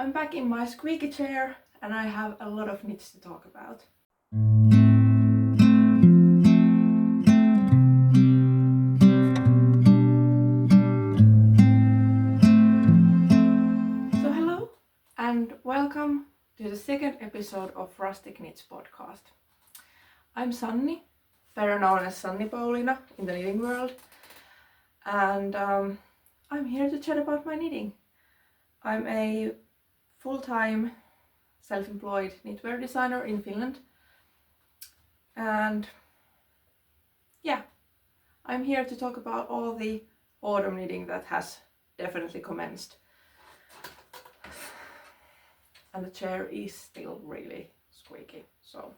I'm back in my squeaky chair and I have a lot of knits to talk about. So hello and welcome to the second episode of Rustic Knits Podcast. I'm Sanni, better known as Sanni Paulina in the knitting world, and I'm here to chat about my knitting. I'm a full-time self-employed knitwear designer in Finland, and yeah, I'm here to talk about all the autumn knitting that has definitely commenced. And the chair is still really squeaky, so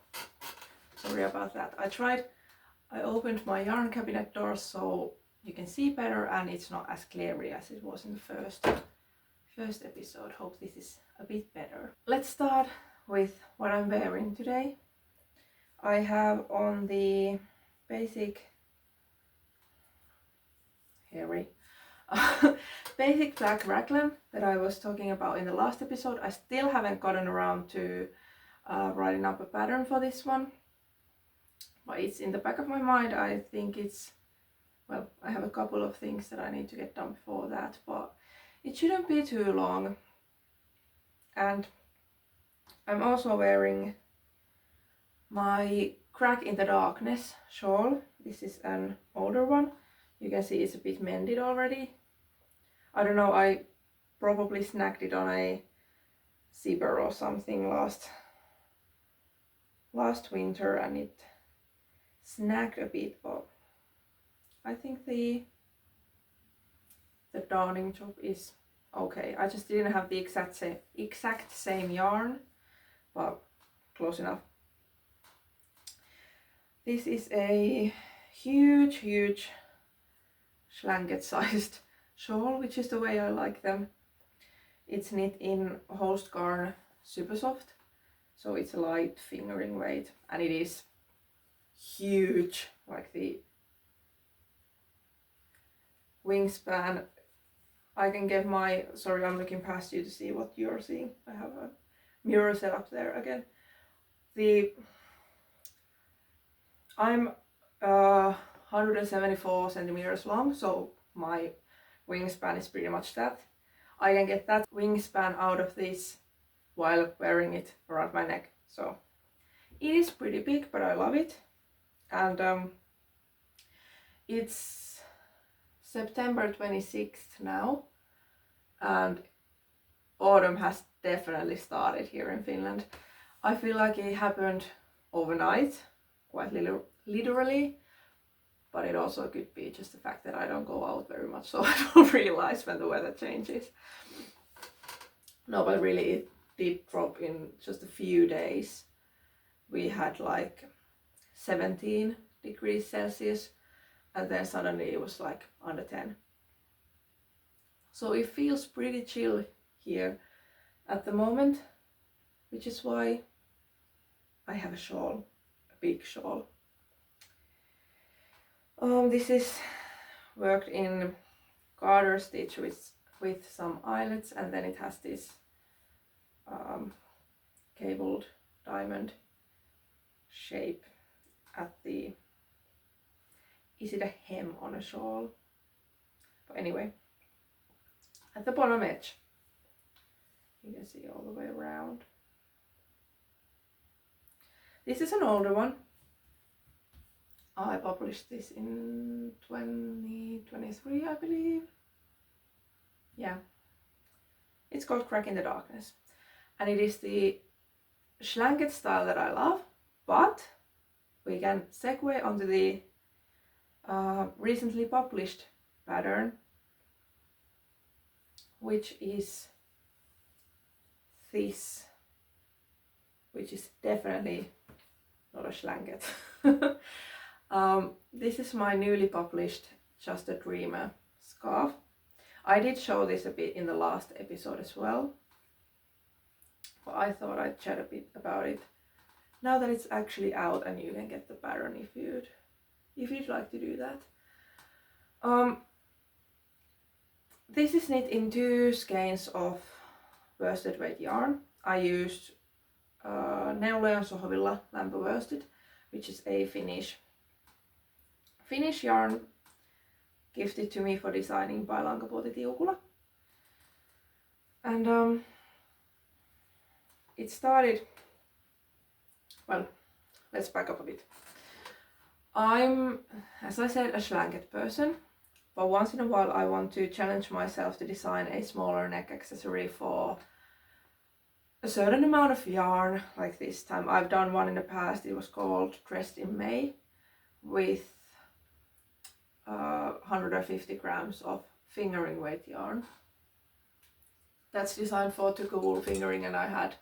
sorry about that. I opened my yarn cabinet door so you can see better and it's not as glary as it was in the first episode. Hope this is a bit better. Let's start with what I'm wearing today. I have on the basic basic black raglan that I was talking about in the last episode. I still haven't gotten around to writing up a pattern for this one, but it's in the back of my mind. I think I have a couple of things that I need to get done before that, but it shouldn't be too long. And I'm also wearing my Crack in the Darkness shawl. This is an older one. You can see it's a bit mended already. I don't know, I probably snagged it on a zipper or something last winter and it snagged a bit, but I think the darning job is okay. I just didn't have the exact same yarn, but close enough. This is a huge blanket sized shawl, which is the way I like them. It's knit in Holst Garn Supersoft, so it's a light fingering weight, and it is huge. Like the wingspan, I can get my, sorry, I'm looking past you to see what you're seeing. I have a mirror set up there again. I'm 174 centimeters long, so my wingspan is pretty much that. I can get that wingspan out of this while wearing it around my neck. So it is pretty big, but I love it. And it's September 26th now, and autumn has definitely started here in Finland. I feel like it happened overnight, quite literally. But it also could be just the fact that I don't go out very much, so I don't realize when the weather changes. No, but really it did drop in just a few days. We had like 17 degrees Celsius and then suddenly it was like under 10. So it feels pretty chill here at the moment, which is why I have a shawl, a big shawl. This is worked in garter stitch with some eyelets, and then it has this cabled diamond shape at the, is it a hem on a shawl? But anyway, at the bottom edge, you can see all the way around. This is an older one. I published this in 2023, I believe. Yeah. It's called Crack in the Darkness. And it is the blanket style that I love, but we can segue onto the recently published pattern, which is this, which is definitely not a blanket. This is my newly published Just a Dreamer scarf. I did show this a bit in the last episode as well, but I thought I'd chat a bit about it now that it's actually out and you can get the pattern if you'd like to do that. This is knit in 2 skeins of worsted weight yarn. I used Neulojan Sohvilla Lämpö Worsted, which is a Finnish yarn gifted to me for designing by Lankapuoti Tiukula. And it started, well, let's back up a bit. I'm, as I said, a slanket person, but once in a while I want to challenge myself to design a smaller neck accessory for a certain amount of yarn, like this time. I've done one in the past, it was called Dressed in May, with 150 grams of fingering weight yarn. That's designed for Tukuwool Fingering, and I had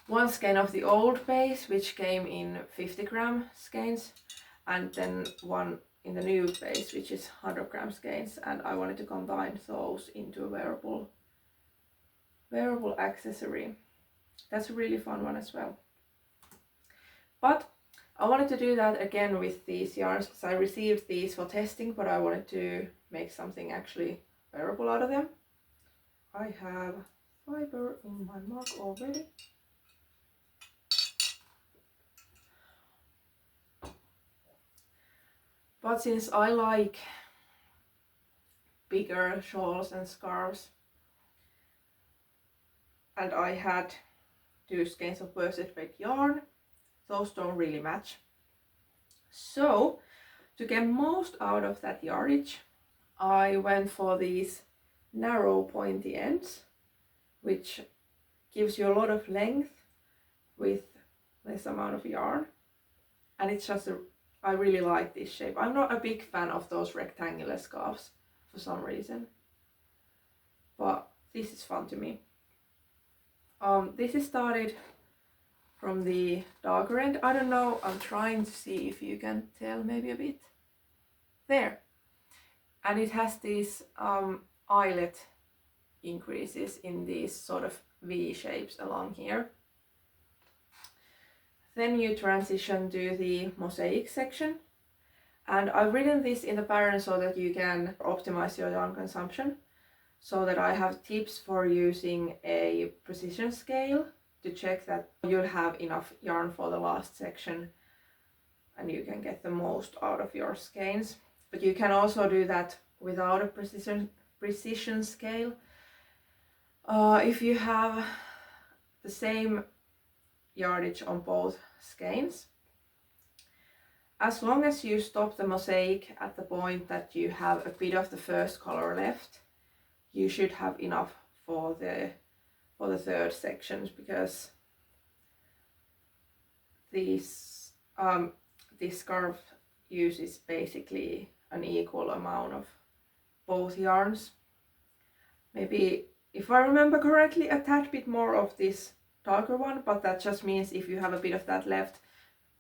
one skein of the old base, which came in 50 gram skeins, and then one in the new base, which is 100 gram skeins, and I wanted to combine those into a wearable accessory. That's a really fun one as well. But I wanted to do that again with these yarns, because I received these for testing, but I wanted to make something actually wearable out of them. I have fiber in my mug already. But since I like bigger shawls and scarves, and I had 2 skeins of worsted weight yarn, those don't really match. So to get most out of that yardage, I went for these narrow pointy ends, which gives you a lot of length with less amount of yarn. And it's just I really like this shape. I'm not a big fan of those rectangular scarves for some reason, but this is fun to me. This is started from the darker end. I don't know, I'm trying to see if you can tell maybe a bit. There. And it has these eyelet increases in these sort of V shapes along here. Then you transition to the mosaic section. And I've written this in the pattern so that you can optimize your yarn consumption. So that I have tips for using a precision scale to check that you'll have enough yarn for the last section and you can get the most out of your skeins. But you can also do that without a precision scale. If you have the same yardage on both skeins, as long as you stop the mosaic at the point that you have a bit of the first color left, you should have enough for the third sections, because this scarf uses basically an equal amount of both yarns. Maybe, if I remember correctly, a tad bit more of this darker one, but that just means if you have a bit of that left,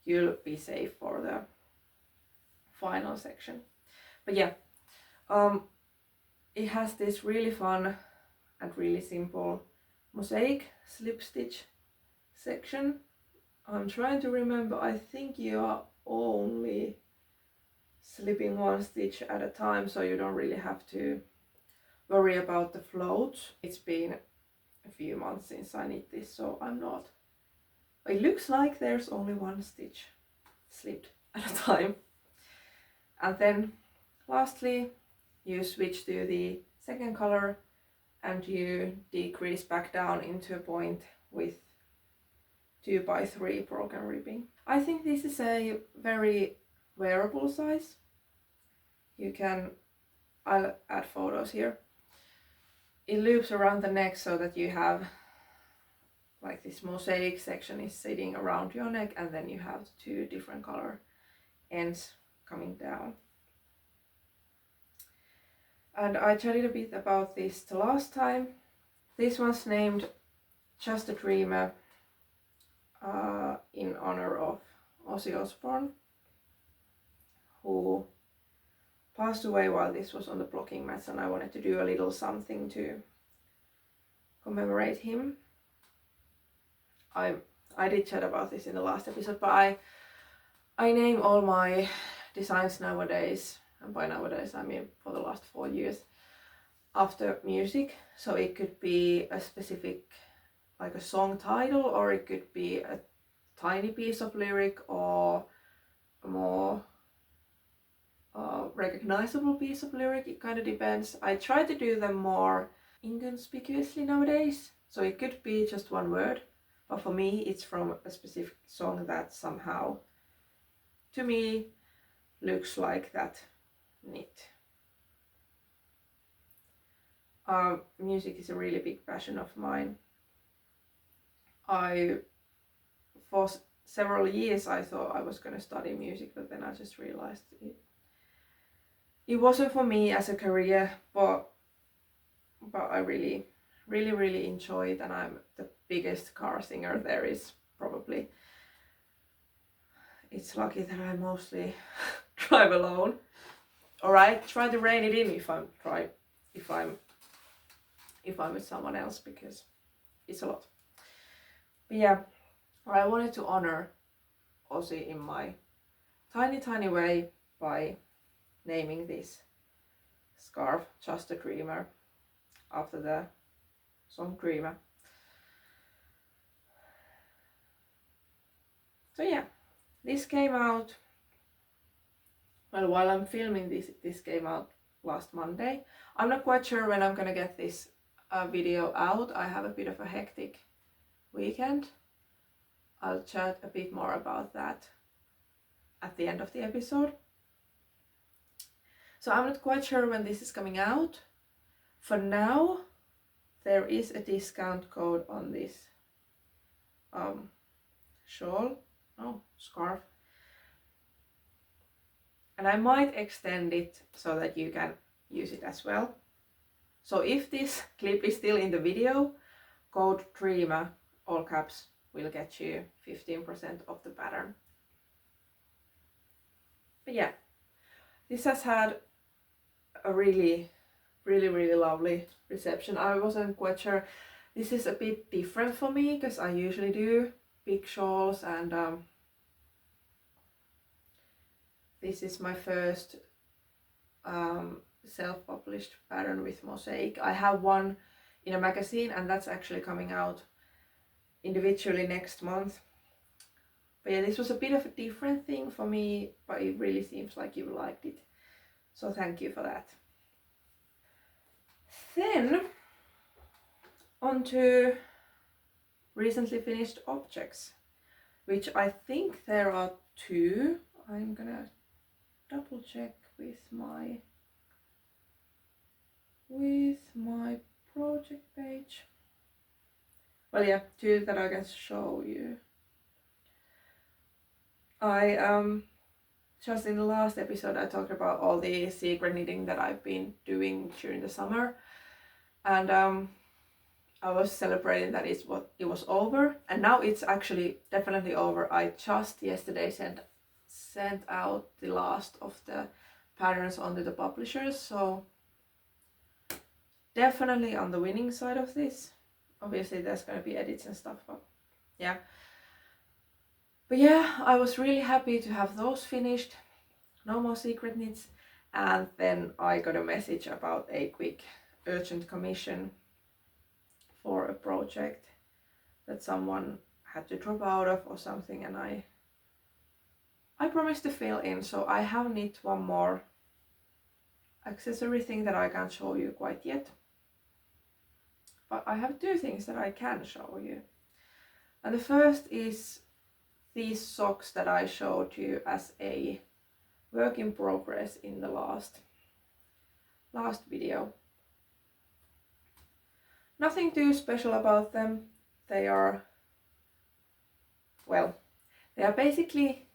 you'll be safe for the final section. But yeah, it has this really fun and really simple mosaic slip stitch section. I'm trying to remember, I think you are only slipping one stitch at a time, so you don't really have to worry about the float. It's been a few months since I knit this, so I'm not. It looks like there's only one stitch slipped at a time. And then lastly, you switch to the second color and you decrease back down into a point with 2x3 broken ribbing. I think this is a very wearable size. I'll add photos here. It loops around the neck so that you have like this mosaic section is sitting around your neck, and then you have 2 different color ends coming down. And I chatted a bit about this the last time. This one's named Just a Dreamer in honor of Ozzy Osbourne, who passed away while this was on the blocking mats, and I wanted to do a little something to commemorate him. I did chat about this in the last episode, but I name all my designs nowadays, and by nowadays I mean for the last 4 years, after music. So it could be a specific, like a song title, or it could be a tiny piece of lyric, or a more recognizable piece of lyric. It kind of depends. I try to do them more inconspicuously nowadays, so it could be just one word, but for me it's from a specific song that somehow, to me, looks like that knit. Music is a really big passion of mine. For several years I thought I was going to study music, but then I just realized it wasn't for me as a career, but I really enjoy it, and I'm the biggest car singer there is, probably. It's lucky that I mostly drive alone, or I try to rein it in if I'm with someone else, because it's a lot. But yeah, I wanted to honor Ozzy in my tiny way by naming this scarf Just a Dreamer, after the song Dreamer. So yeah, this came out, well, while I'm filming this came out last Monday. I'm not quite sure when I'm gonna get this video out. I have a bit of a hectic weekend. I'll chat a bit more about that at the end of the episode. So I'm not quite sure when this is coming out. For now, there is a discount code on this scarf. And I might extend it so that you can use it as well. So if this clip is still in the video, code DREAMER, all caps, will get you 15% off the pattern. But yeah, this has had a really lovely reception. I wasn't quite sure. This is a bit different for me, because I usually do big shawls, and this is my first self-published pattern with mosaic. I have one in a magazine, and that's actually coming out individually next month. But yeah, this was a bit of a different thing for me, but it really seems like you liked it, so thank you for that. Then on to recently finished objects, which I think there are two. I'm gonna double check with my project page. Well, yeah, two that I can show you. I just in the last episode I talked about all the secret knitting that I've been doing during the summer, and I was celebrating that it was over, and now it's actually definitely over. I just yesterday sent out the last of the patterns onto the publishers, so definitely on the winning side of this. Obviously there's going to be edits and stuff, but yeah. But yeah, I was really happy to have those finished. No more secret knits. And then I got a message about a quick urgent commission for a project that someone had to drop out of or something, and I promised to fill in. So I have knit one more accessory thing that I can't show you quite yet, but I have two things that I can show you. And the first is these socks that I showed you as a work in progress in the last video. Nothing too special about them. They are basically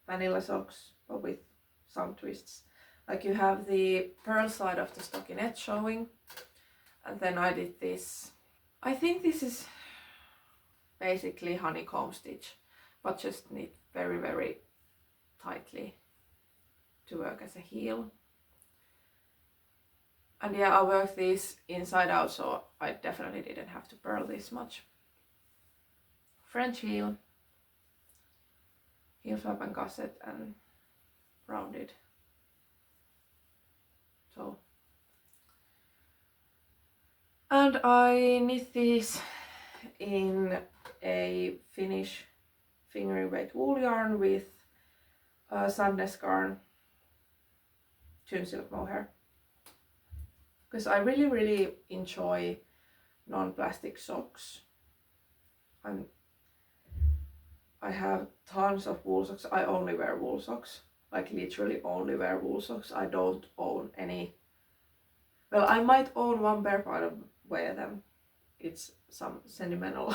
vanilla socks, but with some twists. Like, you have the pearl side of the stockinette showing, and then I did this. I think this is basically honeycomb stitch, but just knit very tightly to work as a heel. And yeah, I worked these inside out, so I definitely didn't have to purl this much. French heel flap and gusset, and rounded toe. And I knit these in a Finnish fingering weight wool yarn with Holst Garn silk mohair. Because I really enjoy non-plastic socks. I have tons of wool socks. I only wear wool socks. Like literally only wear wool socks. I don't own any. Well, I might own one pair, but I don't wear them. It's some sentimental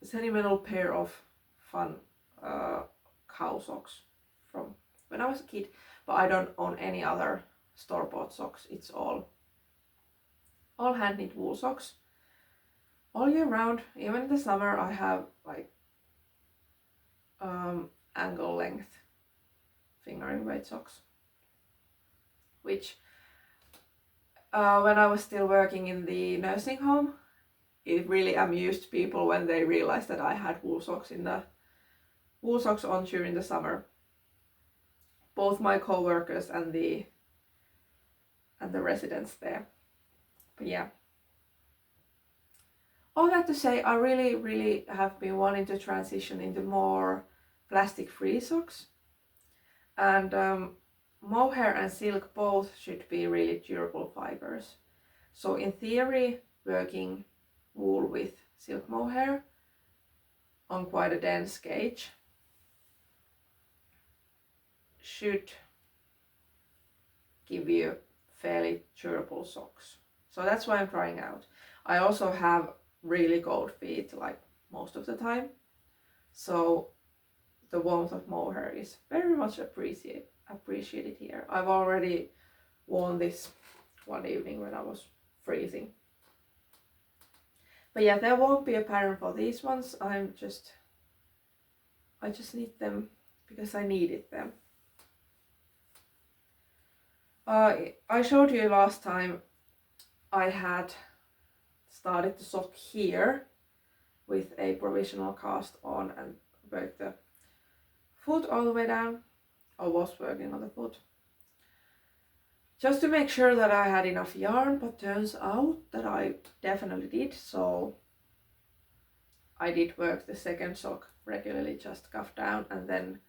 sentimental pair of fun cow socks from when I was a kid. But I don't own any other store-bought socks. It's all hand knit wool socks. All year round, even in the summer, I have like ankle length fingering weight socks, which when I was still working in the nursing home, it really amused people when they realized that I had wool socks on during the summer. Both my co-workers and the residents there. But yeah. All that to say, I really have been wanting to transition into more plastic-free socks. And mohair and silk both should be really durable fibers. So in theory, working wool with silk mohair on quite a dense gauge should give you fairly durable socks. So that's why I'm trying out. I also have really cold feet like most of the time, so the warmth of mohair is very much appreciated here. I've already worn this one evening when I was freezing. But yeah, there won't be a pattern for these ones. I just knit them because I needed them. I showed you last time I had started to sock here with a provisional cast on and worked the foot all the way down, or was working on the foot, just to make sure that I had enough yarn, but turns out that I definitely did. So I did work the second sock regularly, just cuff down, and then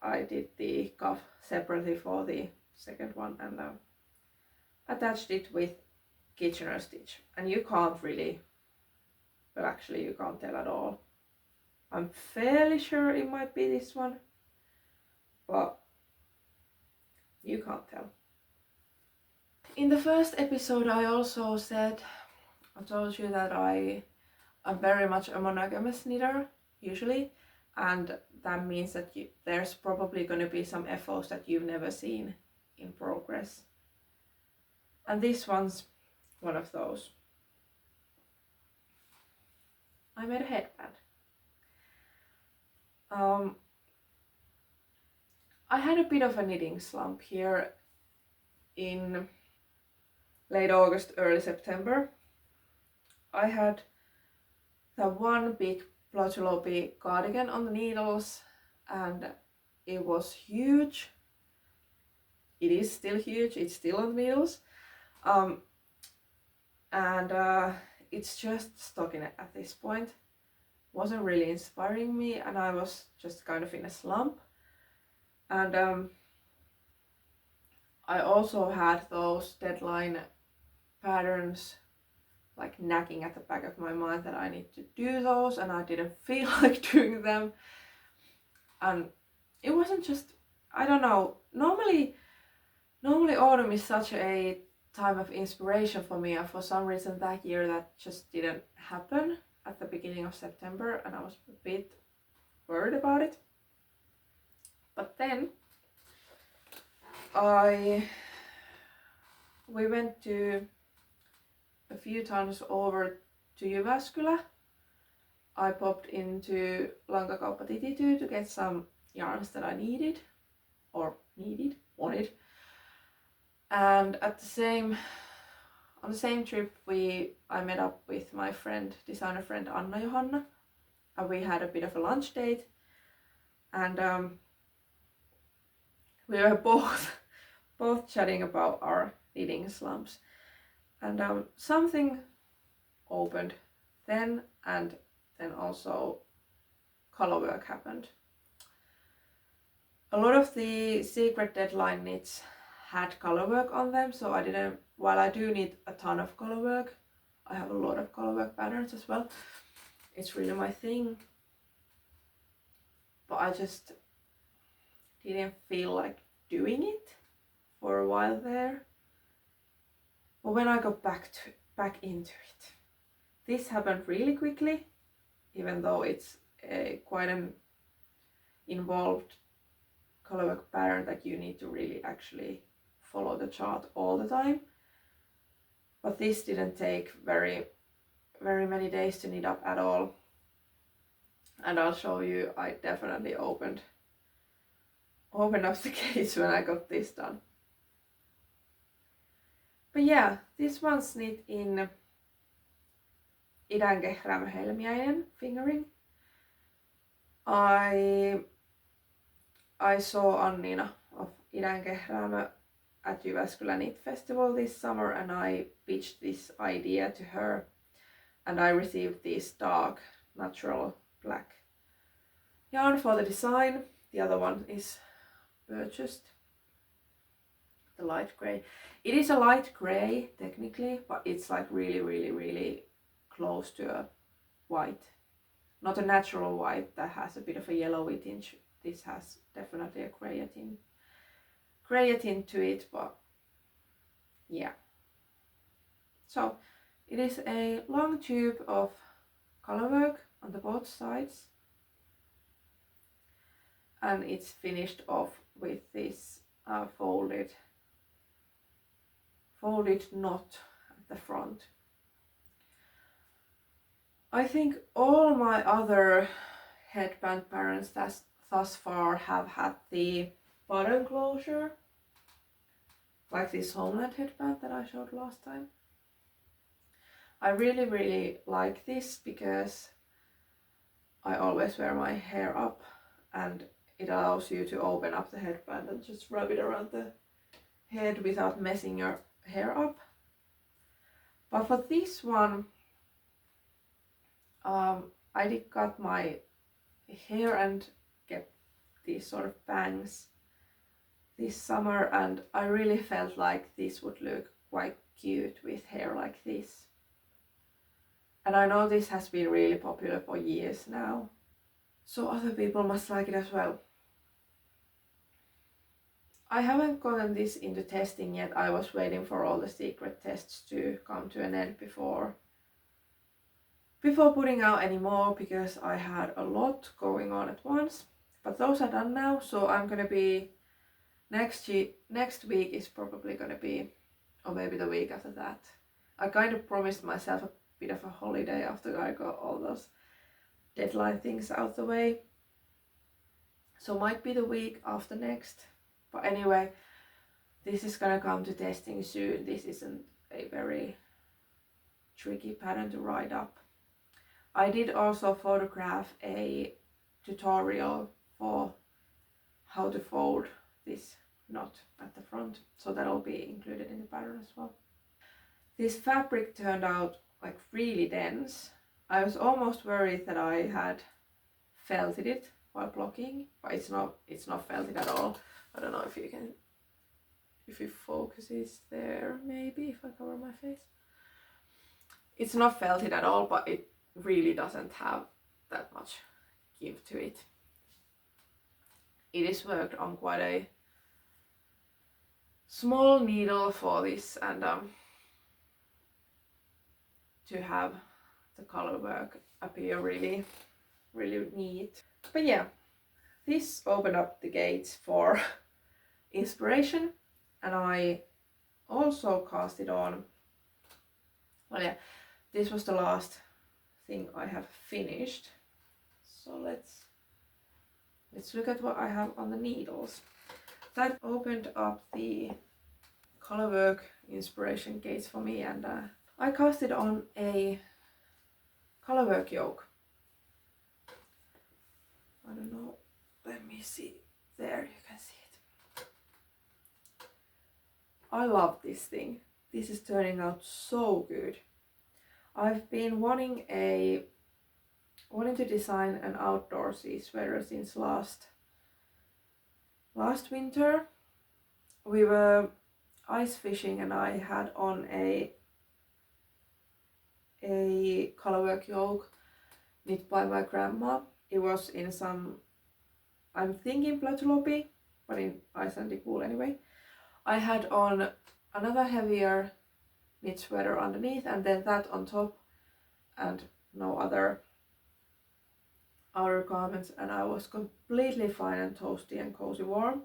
I did the cuff separately for the second one and attached it with Kitchener stitch. And you can't really, well actually you can't tell at all. I'm fairly sure it might be this one, but you can't tell. In the first episode I also told you that I'm very much a monogamous knitter usually, and that means that there's probably going to be some FOs that you've never seen in progress. And this one's one of those. I made a headband. I had a bit of a knitting slump here in late August, early September. I had the one big Plotulopy cardigan on the needles and it was huge. It is still huge, it's still on the needles. It's just stuck in it at this point. Wasn't really inspiring me and I was just kind of in a slump. And I also had those deadline patterns like nagging at the back of my mind that I need to do those, and I didn't feel like doing them. And it wasn't just, I don't know, normally autumn is such a time of inspiration for me, and for some reason that year that just didn't happen at the beginning of September, and I was a bit worried about it. But then we went to a few times over to Jyväskylä. I popped into Lankapuoti Tiukula to get some yarns that I wanted. And on the same trip I met up with my designer friend Anna-Johanna, and we had a bit of a lunch date, and we were both both chatting about our knitting slumps. And something opened then, and then also Colorwork happened. A lot of the secret deadline knits had Colorwork on them, so I didn't, while I do need a ton of Colorwork, I have a lot of Colorwork patterns as well. It's really my thing. But I just didn't feel like doing it for a while there. But when I got back into it, this happened really quickly, even though it's quite an involved Colorwork pattern that you need to really actually follow the chart all the time. But this didn't take very many days to knit up at all. And I'll show you, I definitely opened up the case when I got this done. But yeah, this one's knit in Helmiäinen fingering. I saw Annina of Idänkehräämö at Jyväskylä Knit Festival this summer, and I pitched this idea to her, and I received this dark natural black yarn for the design. The other one is purchased, the light grey. It is a light grey technically, but it's like really close to a white. Not a natural white that has a bit of a yellowy tinge. This has definitely a grayer tint to it, but yeah. So it is a long tube of Colorwork on the both sides, and it's finished off with this folded knot at the front. I think all my other headband patterns thus far have had the button closure, like this Homeland headband that I showed last time. I really like this because I always wear my hair up, and it allows you to open up the headband and just rub it around the head without messing your hair up. But for this one, I did cut my hair and get these sort of bangs this summer, and I really felt like this would look quite cute with hair like this. And I know this has been really popular for years now, so other people must like it as well. I haven't gotten this into testing yet. I was waiting for all the secret tests to come to an end before putting out any more, because I had a lot going on at once. But those are done now, so I'm gonna be next week is probably gonna be, or maybe the week after that. I kind of promised myself a bit of a holiday after I got all those deadline things out the way. So might be the week after next. But anyway, this is gonna come to testing soon. This isn't a very tricky pattern to write up. I did also photograph a tutorial for how to fold this knot at the front, so that'll be included in the pattern as well. This fabric turned out like really dense. I was almost worried that I had felted it while blocking, but it's not felted at all. I don't know if it focuses there, maybe if I cover my face. It's not felted at all, but it really doesn't have that much give to it. It is worked on quite a small needle for this, and to have the Colorwork appear really neat. But yeah, this opened up the gates for inspiration, and I also cast it on. Well, yeah, this was the last thing I have finished. So let's look at what I have on the needles. That opened up the Colorwork inspiration gates for me, and I cast it on a Colorwork yolk. I don't know, let me see, there you can see it. I love this thing. This is turning out so good. I've been wanting to design an outdoorsy sweater since last winter. We were ice fishing and I had on a Colorwork yoke knit by my grandma. It was in some, I'm thinking Plötulopi, but in Icelandic wool anyway. I had on another heavier knit sweater underneath and then that on top and no other outer garments, and I was completely fine and toasty and cozy warm.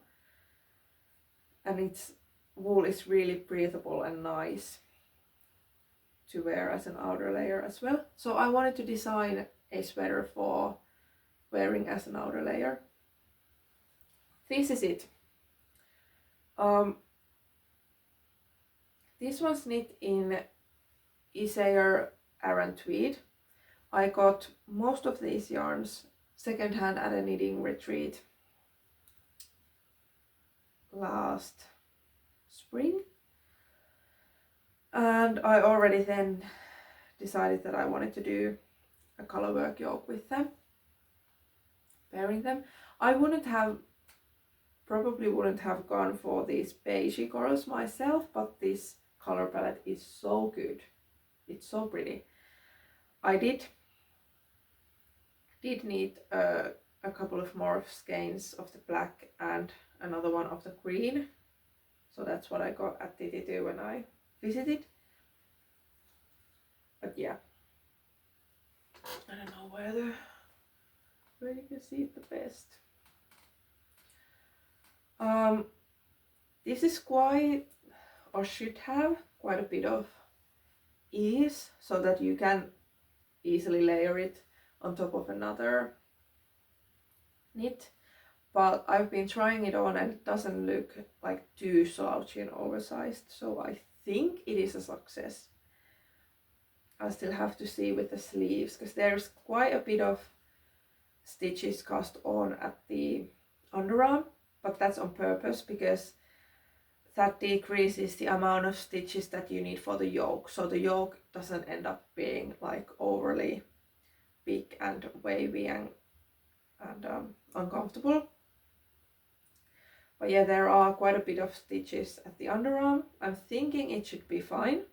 And its wool is really breathable and nice to wear as an outer layer as well. So I wanted to design a sweater for wearing as an outer layer. This is it. This one's knit in Isair Aran tweed. I got most of these yarns secondhand at a knitting retreat last spring, and I already then decided that I wanted to do a colorwork yoke with them, pairing them. I probably wouldn't have gone for these beigey corals myself, but this color palette is so good. It's so pretty. I did need a couple of more skeins of the black and another one of the green. So that's what I got at TT2 when I visited. But yeah, I don't know where you can see it the best. This is quite, or should have quite a bit of ease so that you can easily layer it on top of another knit, but I've been trying it on and it doesn't look like too slouchy and oversized, so I think it is a success. I still have to see with the sleeves because there's quite a bit of stitches cast on at the underarm, but that's on purpose because that decreases the amount of stitches that you need for the yoke, so the yoke doesn't end up being like overly big and wavy and uncomfortable. But yeah, there are quite a bit of stitches at the underarm. I'm thinking it should be fine,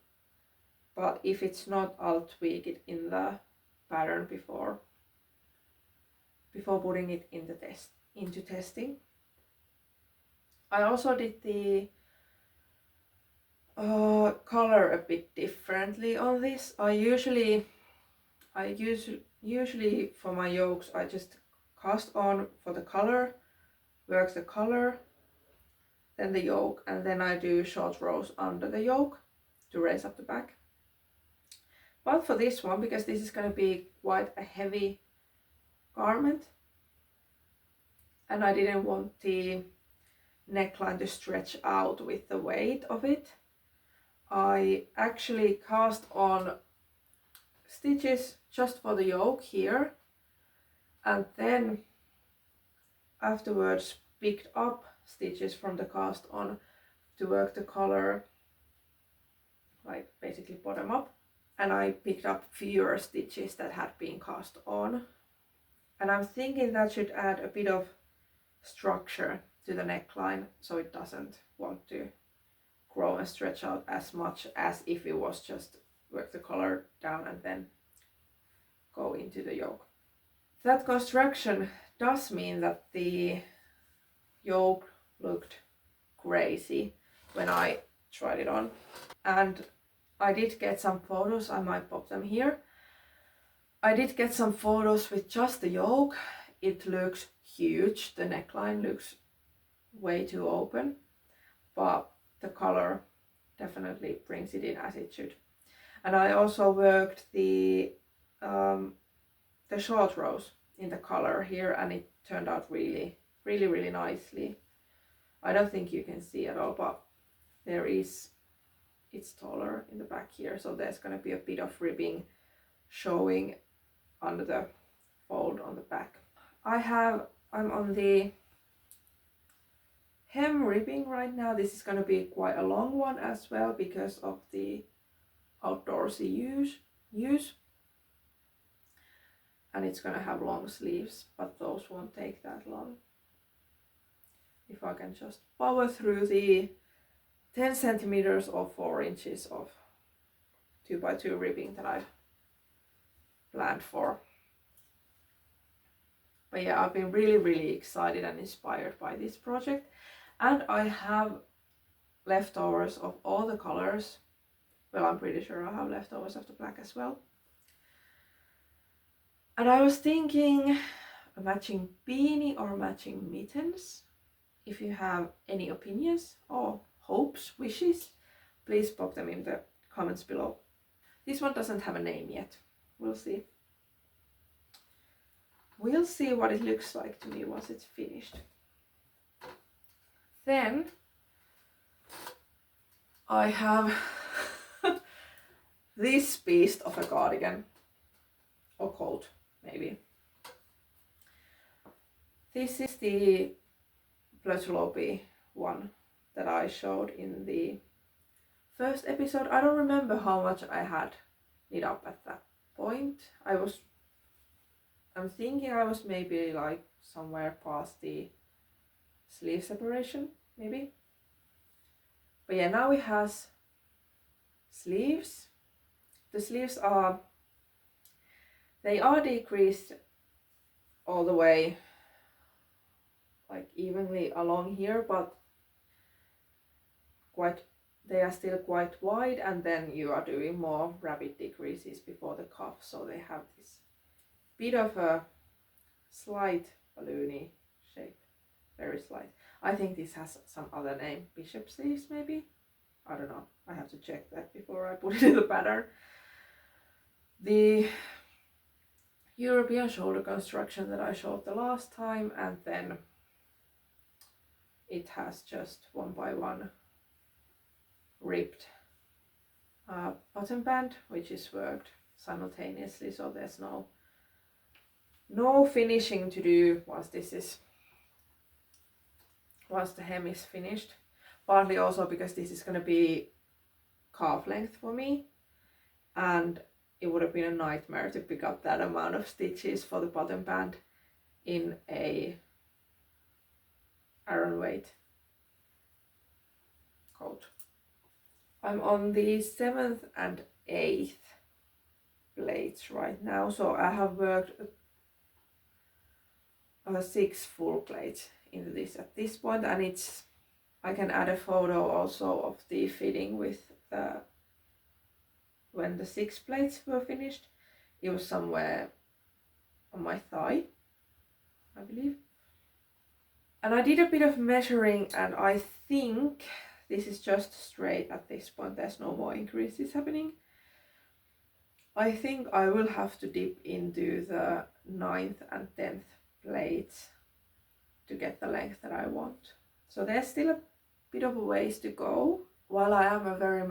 but if it's not, I'll tweak it in the pattern before putting it into testing. I also did the color a bit differently on this. I usually for my yokes I just cast on for the color, work the color, then the yoke, and then I do short rows under the yoke to raise up the back. But for this one, because this is going to be quite a heavy garment and I didn't want the neckline to stretch out with the weight of it, I actually cast on stitches just for the yoke here, and then afterwards picked up stitches from the cast on to work the color, like basically bottom up, and I picked up fewer stitches that had been cast on, and I'm thinking that should add a bit of structure to the neckline so it doesn't want to grow and stretch out as much as if it was just work the color down and then go into the yoke. That construction does mean that the yoke looked crazy when I tried it on, and I did get some photos, I might pop them here. I did get some photos with just the yoke. It looks huge, the neckline looks way too open, but the color definitely brings it in as it should. And I also worked the short rows in the color here, and it turned out really nicely. I don't think you can see at all, but it's taller in the back here, so there's going to be a bit of ribbing showing under the fold on the back. I'm on the hem ribbing right now. This is going to be quite a long one as well because of the Outdoorsy use. And it's going to have long sleeves, but those won't take that long. If I can just power through the 10 centimeters or 4 inches of 2x2 ribbing that I've planned for. But yeah, I've been really excited and inspired by this project, and I have leftovers of all the colors. Well, I'm pretty sure I have leftovers of the black as well. And I was thinking a matching beanie or matching mittens. If you have any opinions or hopes, wishes, please pop them in the comments below. This one doesn't have a name yet. We'll see. We'll see what it looks like to me once it's finished. Then I have this beast of a cardigan, or coat maybe. This is the Plötulopi one that I showed in the first episode. I don't remember how much I had knit up at that point. I'm thinking I was maybe like somewhere past the sleeve separation, maybe. But yeah, now it has sleeves. The sleeves are decreased all the way, like evenly along here, but they are still quite wide, and then you are doing more rapid decreases before the cuff, so they have this bit of a slight balloony shape, very slight. I think this has some other name, bishop sleeves maybe? I don't know, I have to check that before I put it in the pattern. The European shoulder construction that I showed the last time, and then it has just 1x1 ripped button band, which is worked simultaneously, so there's no finishing to do once the hem is finished. Partly also because this is going to be calf length for me, and it would have been a nightmare to pick up that amount of stitches for the button band in a Aran weight coat. I'm on the 7th and 8th plates right now, so I have worked 6 full plates into this at this point, and I can add a photo also of the fitting with when the 6 plates were finished. It was somewhere on my thigh, I believe. And I did a bit of measuring, and I think this is just straight at this point. There's no more increases happening. I think I will have to dip into the 9th and 10th plates to get the length that I want. So there's still a bit of a ways to go. While I am a very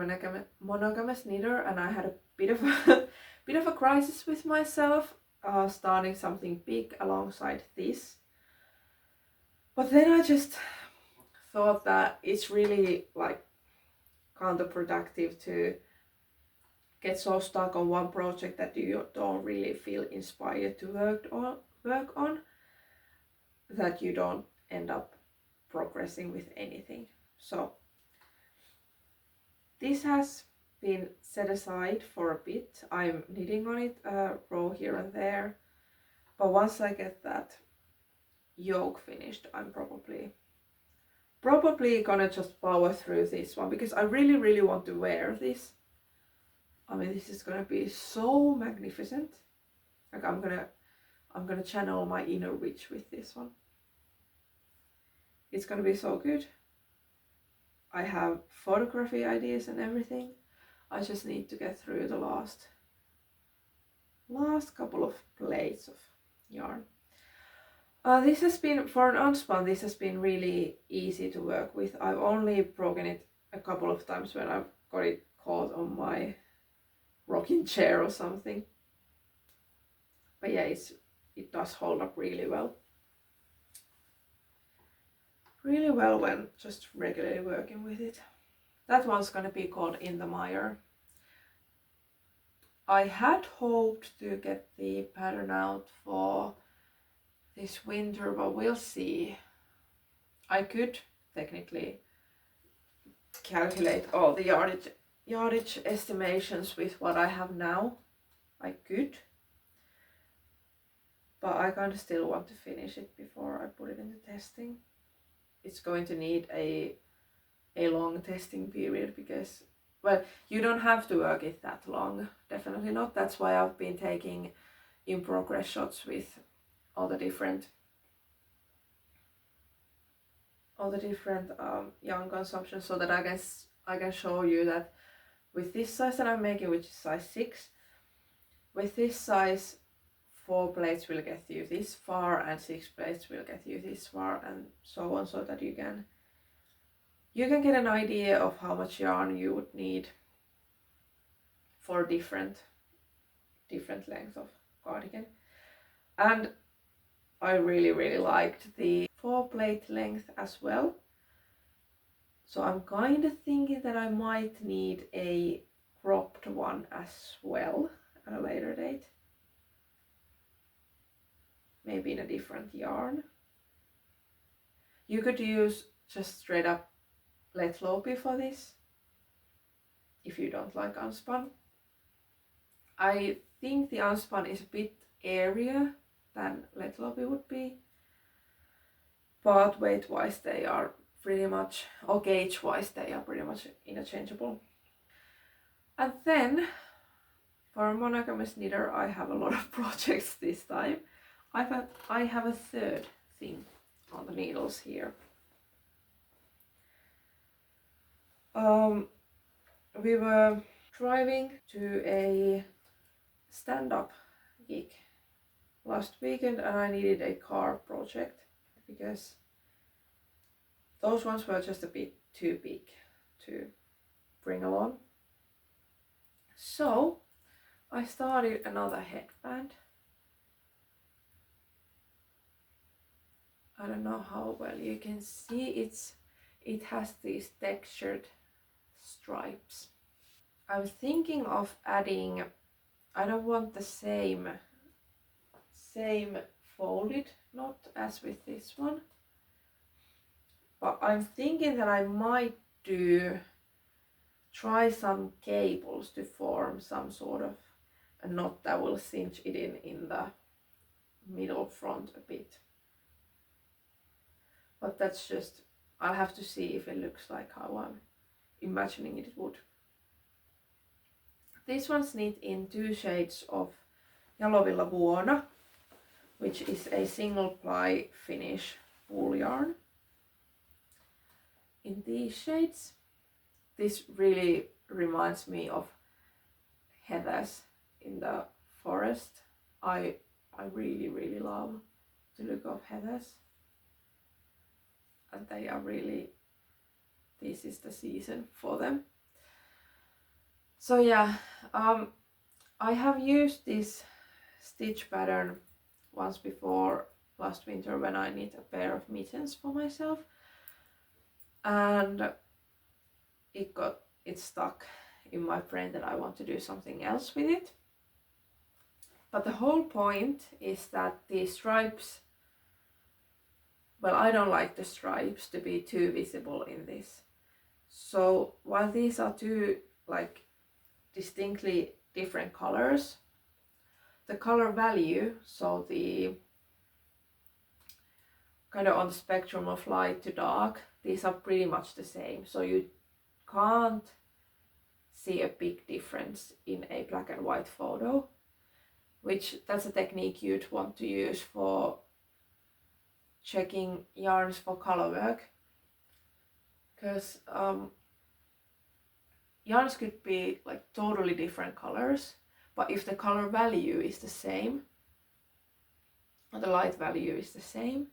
monogamous knitter, and I had a bit of a crisis with myself, starting something big alongside this. But then I just thought that it's really like counterproductive to get so stuck on one project that you don't really feel inspired to work on, that you don't end up progressing with anything. So this has been set aside for a bit. I'm knitting on it a row here and there, but once I get that yoke finished, I'm probably gonna just power through this one, because I really want to wear this. I mean, this is gonna be so magnificent. Like I'm gonna channel my inner witch with this one. It's gonna be so good. I have photography ideas and everything. I just need to get through the last couple of plates of yarn. This has been, for an unspun, this has been really easy to work with. I've only broken it a couple of times when I've got it caught on my rocking chair or something. But yeah, it does hold up really well. really well when just regularly working with it. That one's gonna be called In the Mire. I had hoped to get the pattern out for this winter, but we'll see. I could technically calculate all the yardage estimations with what I have now. I could, but I kind of still want to finish it before I put it into testing. It's going to need a long testing period because, well, you don't have to work it that long, definitely not. That's why I've been taking in progress shots with all the different yarn consumption, so that I can show you that with this size that I'm making, which is size 6, with this size 4 plates will get you this far and 6 plates will get you this far, and so on, so that you can get an idea of how much yarn you would need for different lengths of cardigan. And I really liked the 4 plate length as well. So I'm kind of thinking that I might need a cropped one as well at a later date. Maybe in a different yarn. You could use just straight up let loopy for this, if you don't like unspun. I think the unspun is a bit airier than let loopy would be, but weight wise they are pretty much, or gauge wise they are pretty much interchangeable. And then for a monogamous knitter, I have a lot of projects this time. I have a third thing on the needles here. We were driving to a stand-up gig last weekend and I needed a car project because those ones were just a bit too big to bring along. So I started another headband. I don't know how well you can see, it has these textured stripes. I'm thinking of adding, I don't want the same folded knot as with this one, but I'm thinking that I might try some cables to form some sort of a knot that will cinch it in the middle front a bit. But that's just, I'll have to see if it looks like how I'm imagining it would. This one's knit in 2 shades of Jalovilla Vuona, which is a single ply Finnish wool yarn. In these shades, this really reminds me of heathers in the forest. I really love the look of heathers. And they are really, this is the season for them. So yeah, I have used this stitch pattern once before last winter when I knit a pair of mittens for myself, and it stuck in my brain that I want to do something else with it. But the whole point is that the stripes, well, I don't like the stripes to be too visible in this. So while these are two like distinctly different colors, the color value, so the kind of on the spectrum of light to dark, these are pretty much the same. So you can't see a big difference in a black and white photo, which that's a technique you'd want to use for checking yarns for color work, because yarns could be like totally different colors, but if the color value is the same, or the light value is the same,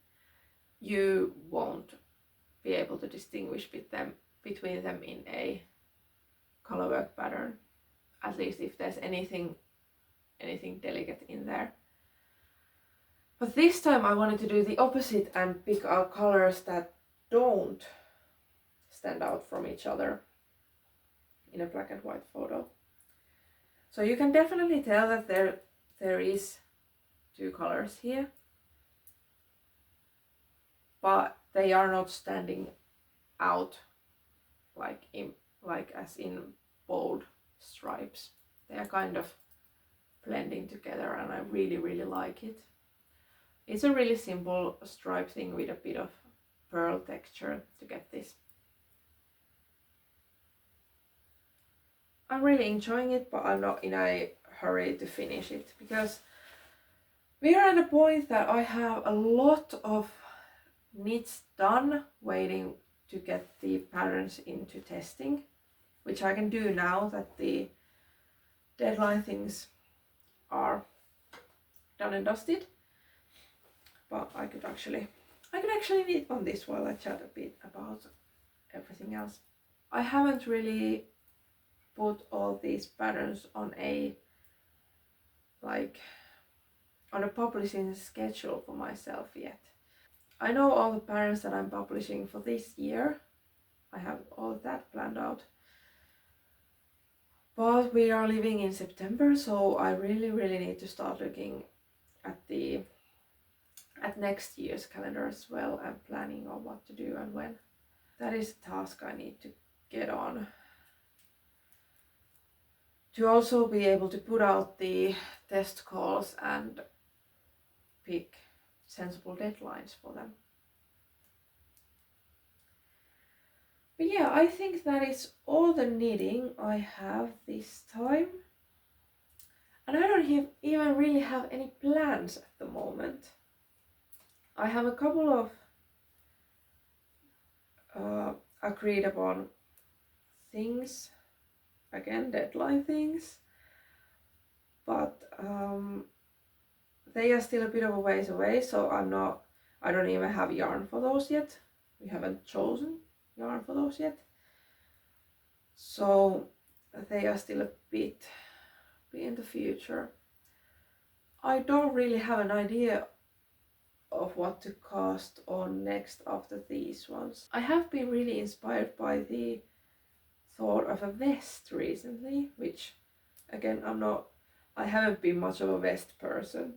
you won't be able to distinguish between them in a color work pattern, at least if there's anything delicate in there. But this time I wanted to do the opposite and pick out colors that don't stand out from each other in a black and white photo. So you can definitely tell that there is two colors here, but they are not standing out like as in bold stripes. They are kind of blending together, and I really like it. It's a really simple stripe thing with a bit of pearl texture to get this. I'm really enjoying it, but I'm not in a hurry to finish it because we are at a point that I have a lot of knits done waiting to get the patterns into testing, which I can do now that the deadline things are done and dusted. But I could actually knit on this while I chat a bit about everything else. I haven't really put all these patterns on a publishing schedule for myself yet. I know all the patterns that I'm publishing for this year. I have all of that planned out. But we are living in September, so I really need to start looking at next year's calendar as well and planning on what to do and when. That is a task I need to get on. To also be able to put out the test calls and pick sensible deadlines for them. But yeah, I think that is all the knitting I have this time. And I don't even really have any plans at the moment. I have a couple of agreed upon things, again deadline things, but they are still a bit of a ways away, so I don't even have yarn for those yet. We haven't chosen yarn for those yet, so they are still a bit in the future. I don't really have an idea of what to cast on next after these ones. I have been really inspired by the thought of a vest recently, which again I haven't been much of a vest person.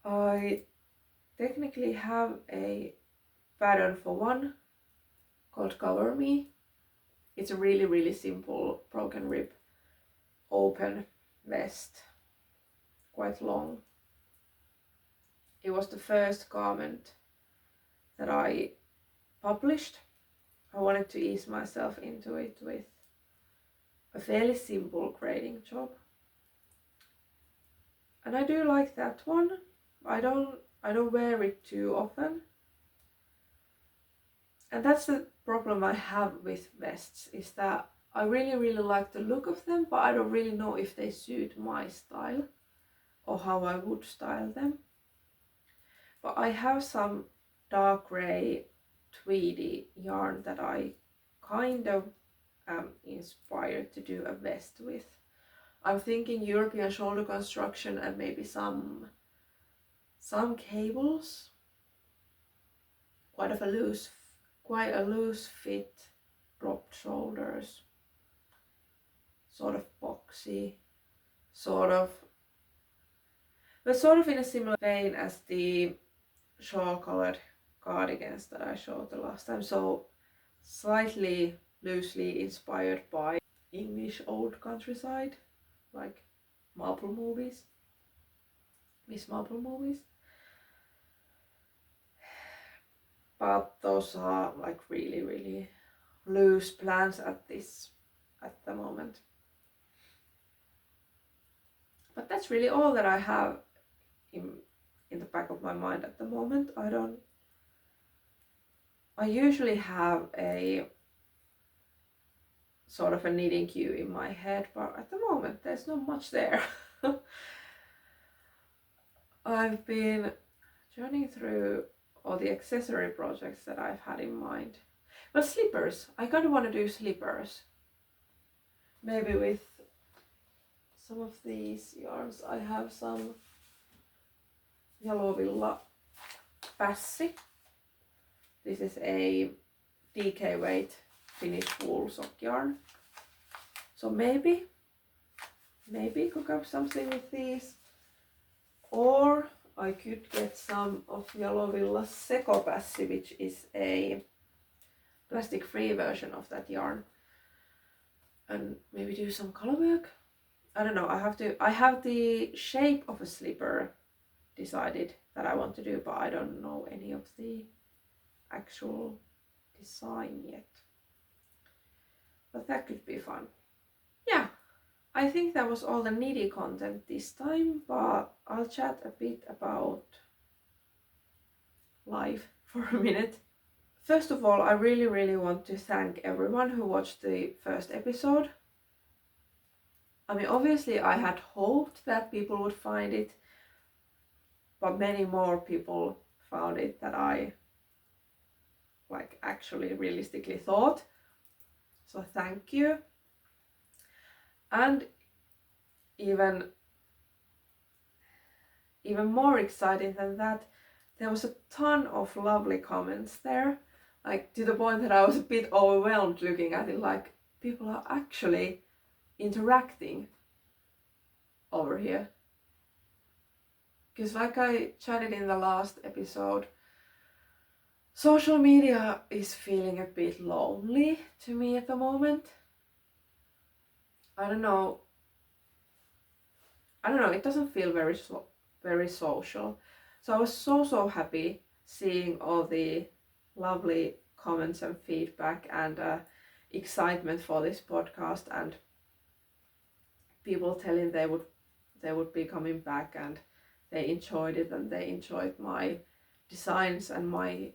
I technically have a pattern for one called Cover Me. It's a really simple broken rib open vest, quite long. It was the first garment that I published. I wanted to ease myself into it with a fairly simple grading job. And I do like that one. I don't wear it too often. And that's the problem I have with vests, is that I really like the look of them, but I don't really know if they suit my style or how I would style them. But I have some dark grey tweedy yarn that I kind of am inspired to do a vest with. I'm thinking European shoulder construction and maybe some cables. Quite a loose fit, dropped shoulders, sort of boxy, but sort of in a similar vein as the shawl colored cardigans that I showed the last time. So slightly loosely inspired by English old countryside, like Marple movies, Miss Marple movies. But those are like really loose plans at the moment. But that's really all that I have in the back of my mind at the moment. I usually have a sort of a knitting queue in my head, but at the moment there's not much there. I've been journeying through all the accessory projects that I've had in mind. But slippers, I kind of want to do slippers. Maybe with some of these yarns. I have some Sohvilla Passi. This is a DK weight Finnish wool sock yarn. So maybe cook up something with these. Or I could get some of Jalovilla's Seko Passi, which is a plastic free version of that yarn. And maybe do some colorwork. I don't know, I have the shape of a slipper decided that I want to do, but I don't know any of the actual design yet. But that could be fun. Yeah, I think that was all the knitty content this time, but I'll chat a bit about life for a minute. First of all, I really want to thank everyone who watched the first episode. I mean, obviously I had hoped that people would find it, but many more people found it than I actually realistically thought. So thank you. And even more exciting than that, there was a ton of lovely comments there, like to the point that I was a bit overwhelmed looking at it, like people are actually interacting over here. Because like I chatted in the last episode, social media is feeling a bit lonely to me at the moment. I don't know, it doesn't feel very social. So I was so happy seeing all the lovely comments and feedback and excitement for this podcast, and people telling they would be coming back and they enjoyed it and they enjoyed my designs and my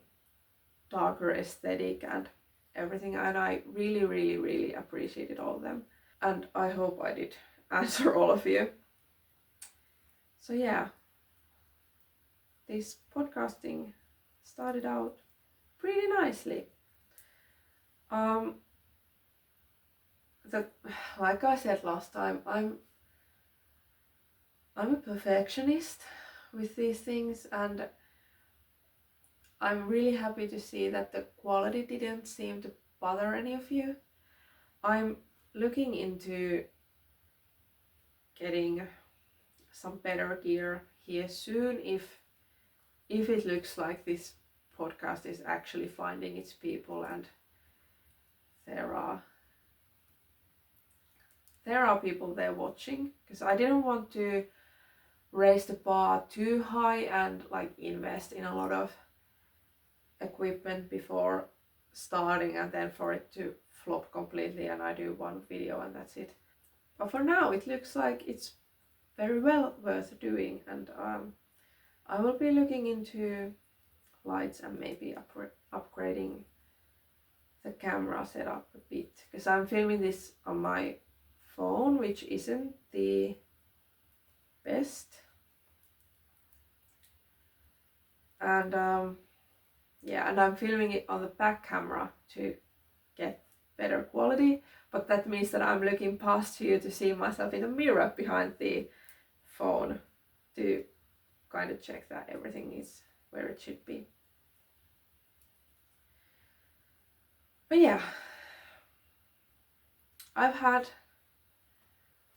darker aesthetic and everything, and I really appreciated all of them, and I hope I did answer all of you. So yeah, this podcasting started out pretty nicely. That, like I said last time, I'm a perfectionist with these things, and I'm really happy to see that the quality didn't seem to bother any of you. I'm looking into getting some better gear here soon if it looks like this podcast is actually finding its people and there are people there watching, because I didn't want to raise the bar too high and like invest in a lot of equipment before starting and then for it to flop completely and I do one video and that's it. But for now it looks like it's very well worth doing, and I will be looking into lights and maybe upgrading the camera setup a bit, because I'm filming this on my phone, which isn't the best, and and I'm filming it on the back camera to get better quality, but that means that I'm looking past you to see myself in the mirror behind the phone to kind of check that everything is where it should be. But yeah,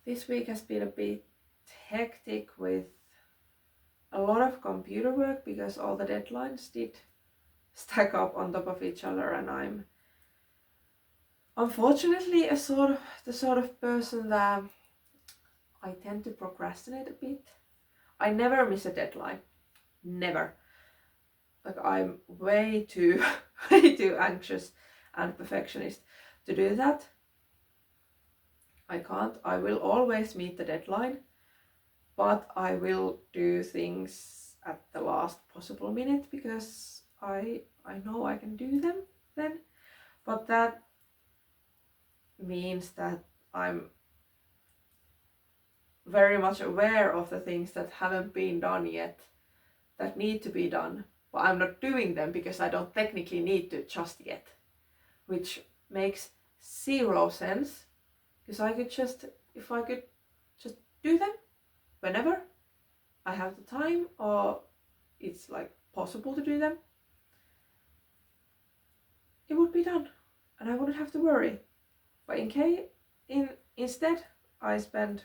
this week has been a bit hectic with a lot of computer work because all the deadlines did stack up on top of each other, and I'm unfortunately the sort of person that I tend to procrastinate a bit. I never miss a deadline. Never. Like I'm way too anxious and perfectionist to do that. I can't. I will always meet the deadline, but I will do things at the last possible minute because I know I can do them then. But that means that I'm very much aware of the things that haven't been done yet that need to be done, but I'm not doing them because I don't technically need to just yet, which makes zero sense, because if I could just do them whenever I have the time, or it's like possible to do them, it would be done and I wouldn't have to worry. But instead I spend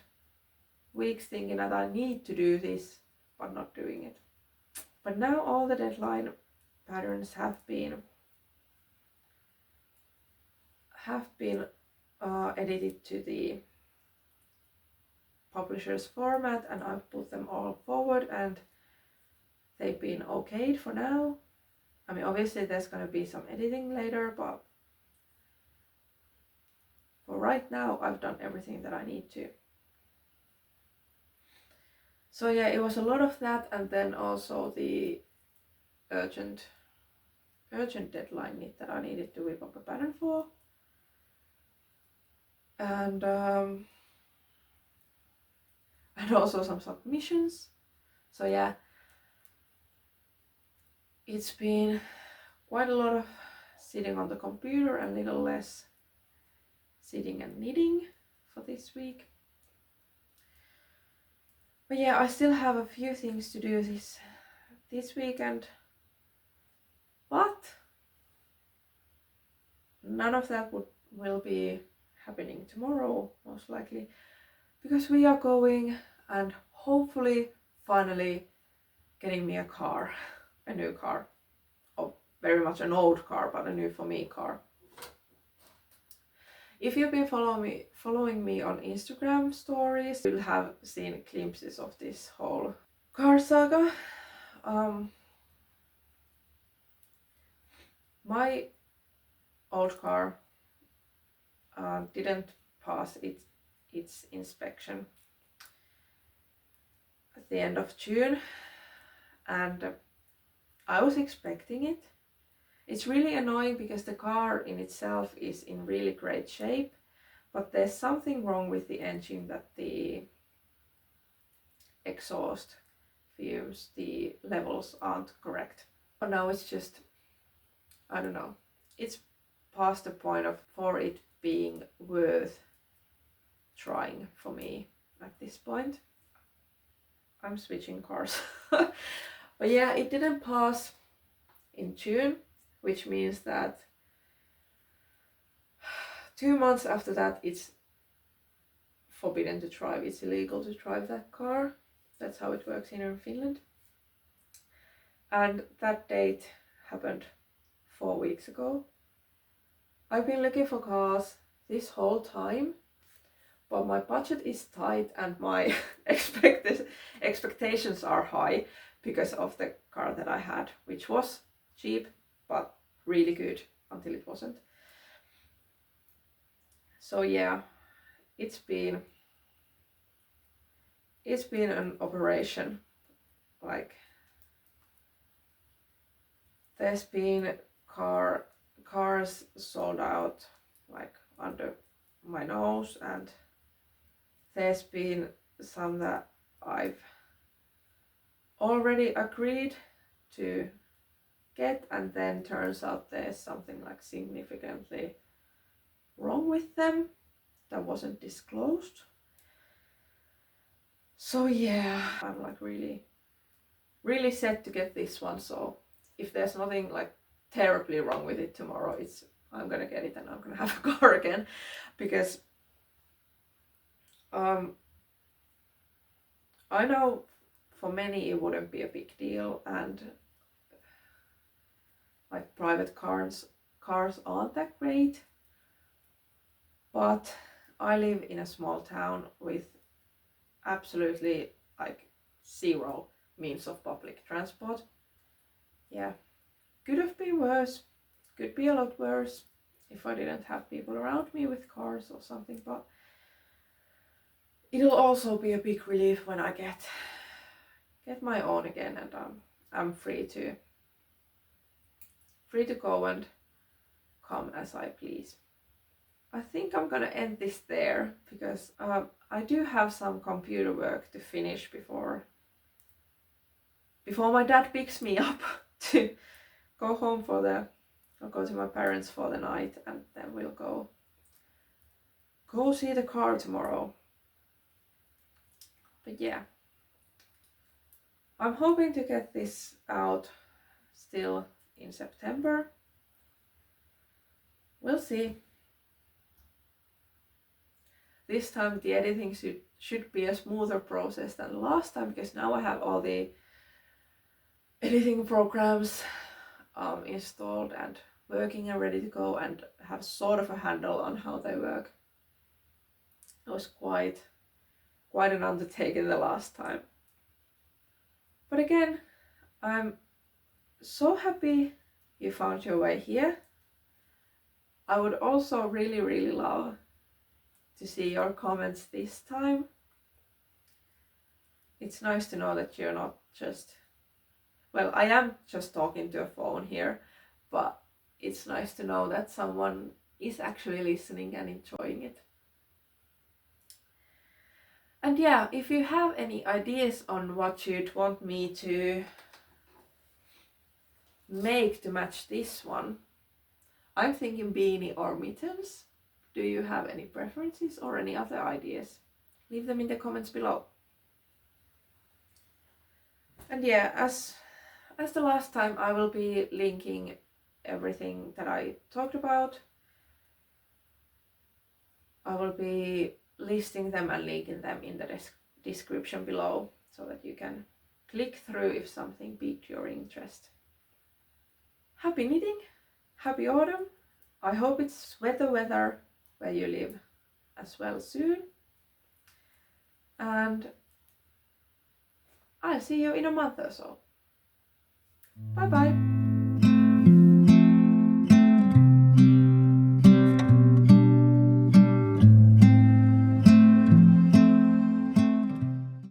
weeks thinking that I need to do this but not doing it. But now all the deadline patterns have been edited to the publisher's format, and I've put them all forward and they've been okayed for now. I mean, obviously there's gonna be some editing later, but for right now I've done everything that I need to. So yeah, it was a lot of that, and then also the urgent deadline knit that I needed to whip up a pattern for. And also some submissions. So yeah, it's been quite a lot of sitting on the computer and a little less sitting and knitting for this week. But yeah, I still have a few things to do this weekend, but none of that will be happening tomorrow, most likely, because we are going and hopefully finally getting me a car, a new car. Oh, very much an old car, but a new for me car. If you've been following me on Instagram stories, you'll have seen glimpses of this whole car saga. My old car didn't pass its inspection at the end of June, and I was expecting it. It's really annoying because the car in itself is in really great shape, but there's something wrong with the engine, that the exhaust fumes, the levels aren't correct. But now it's just, I don't know, it's past the point for it being worth trying for me at this point. I'm switching cars. But yeah, it didn't pass in June, which means that 2 months after that it's forbidden to drive. It's illegal to drive that car. That's how it works here in Finland. And that date happened 4 weeks ago. I've been looking for cars this whole time, but my budget is tight and my expectations are high because of the car that I had, which was cheap but really good until it wasn't. So yeah, it's been an operation. Like, there's been cars sold out like under my nose, and there's been some that I've already agreed to get, and then turns out there's something like significantly wrong with them that wasn't disclosed. So yeah, I'm like really set to get this one. So if there's nothing like terribly wrong with it tomorrow, I'm gonna get it and I'm gonna have a car again, because I know for many it wouldn't be a big deal, and like private cars aren't that great, but I live in a small town with absolutely like zero means of public transport. Yeah, could have been worse, could be a lot worse if I didn't have people around me with cars or something, but it'll also be a big relief when I get my own again, and I'm free to go and come as I please. I think I'm gonna end this there, because I do have some computer work to finish before my dad picks me up to go home I'll go to my parents for the night, and then we'll go see the car tomorrow. But yeah, I'm hoping to get this out still in September. We'll see. This time the editing should be a smoother process than last time, because now I have all the editing programs installed and working and ready to go, and have sort of a handle on how they work. It was quite an undertaking the last time. But again, I'm so happy you found your way here. I would also really love to see your comments this time. It's nice to know that you're not just, well, I am just talking to a phone here, but it's nice to know that someone is actually listening and enjoying it. And yeah, if you have any ideas on what you'd want me to make to match this one, I'm thinking beanie or mittens. Do you have any preferences or any other ideas? Leave them in the comments below. And yeah, as the last time, I will be linking everything that I talked about. I will be listing them and linking them in the description below, so that you can click through if something piqued your interest. Happy knitting, happy autumn. I hope it's weather where you live as well soon. And I'll see you in a month or so. Bye bye.